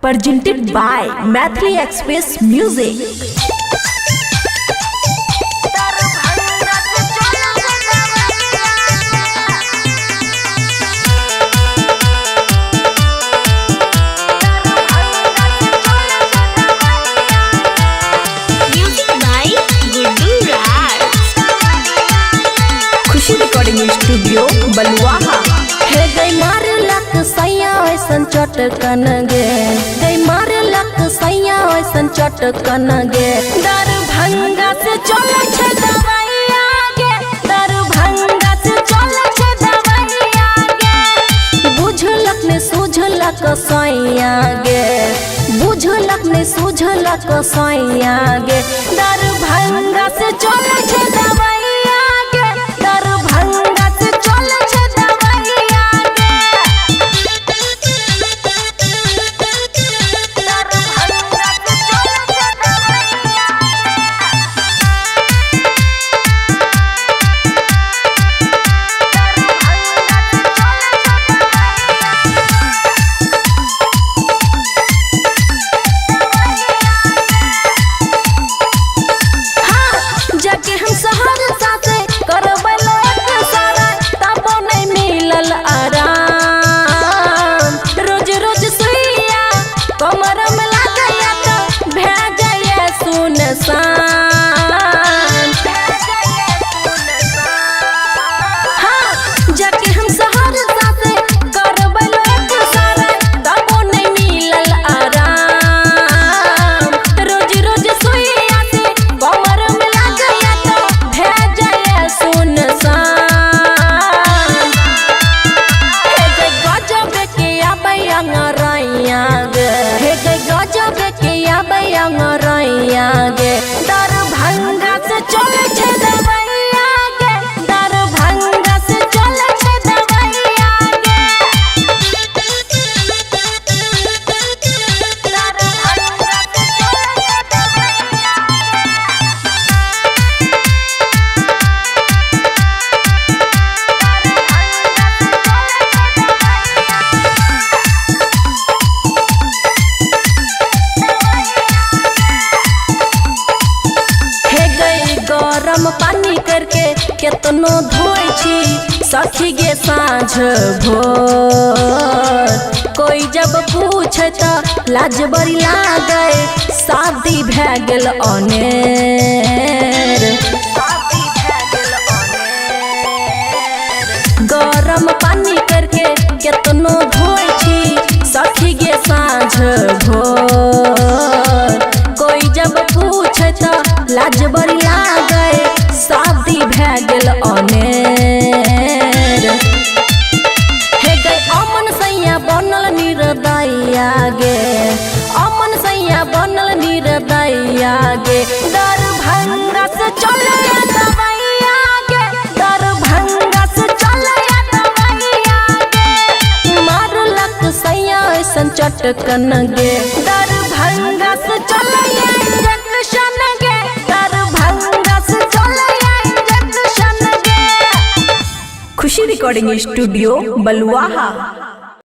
presented by Mathli Express Music. Khushi recording studio Baluaha. हे गई मार लक सैया ऐसन चटकन गे, गई मार लक सैया ऐसन चटकन गे। दरभंगा से चले छे दवाइया गे, दरभंगा से चले छे दवाइया गे। बुझलक ने सूझलक सैया गे, बुझलक ने सूझलक सैया गे। दरभंगा से चले छे दवाइया गे, दरभंगा से चले छे दवाइया गे। दरभंगा से चले छे दवाइया जाके हम सहरसा से करबै लोक सारा, तबो नहीं मिलल आराम। रोज रोज सुइया कमर में लागैया तो भेजैया सुनसान। हाँ जाके हम सहरसा से करबै लोक सारा, तबो नहीं मिलल आराम। रोज रोज सुइया से कमर में लागैया तो भेजैया सुनसान। हे गई गजब के आबै अंगरैया गे, हे गई गजब के आबै अंगरैया गे। दरभंगा से चले छे दवाइया गे, दरभंगा से चले छे दवाइया गे। दरभंगा से चले छे दवाइया हे गई गरम पानी करके केतनो धोई छी सखी गे साँझ भोर। कोई जब पूछे त लाज बड़ी लागे, शादी भै गेल अनेर। गरम पानी करके केतनो धोई छी सखी गे साँझ भोर। कोई जब पूछे त लाज बड़ी लागे, शादी भै गेल अनेर। हे गई अमन सैया बनल निर्दया गे, अमन सैया बनल निर्दया गे। दरभंगा से चले दवाइया गे, दरभंगा से चले दवाइया गे। मारलक सैया ऐसन चटकन गे, दरभंगा से चले इंजेक्शन गे, दरभंगा से चले इंजेक्शन गे। खुशी रिकॉर्डिंग स्टूडियो बलुआहा।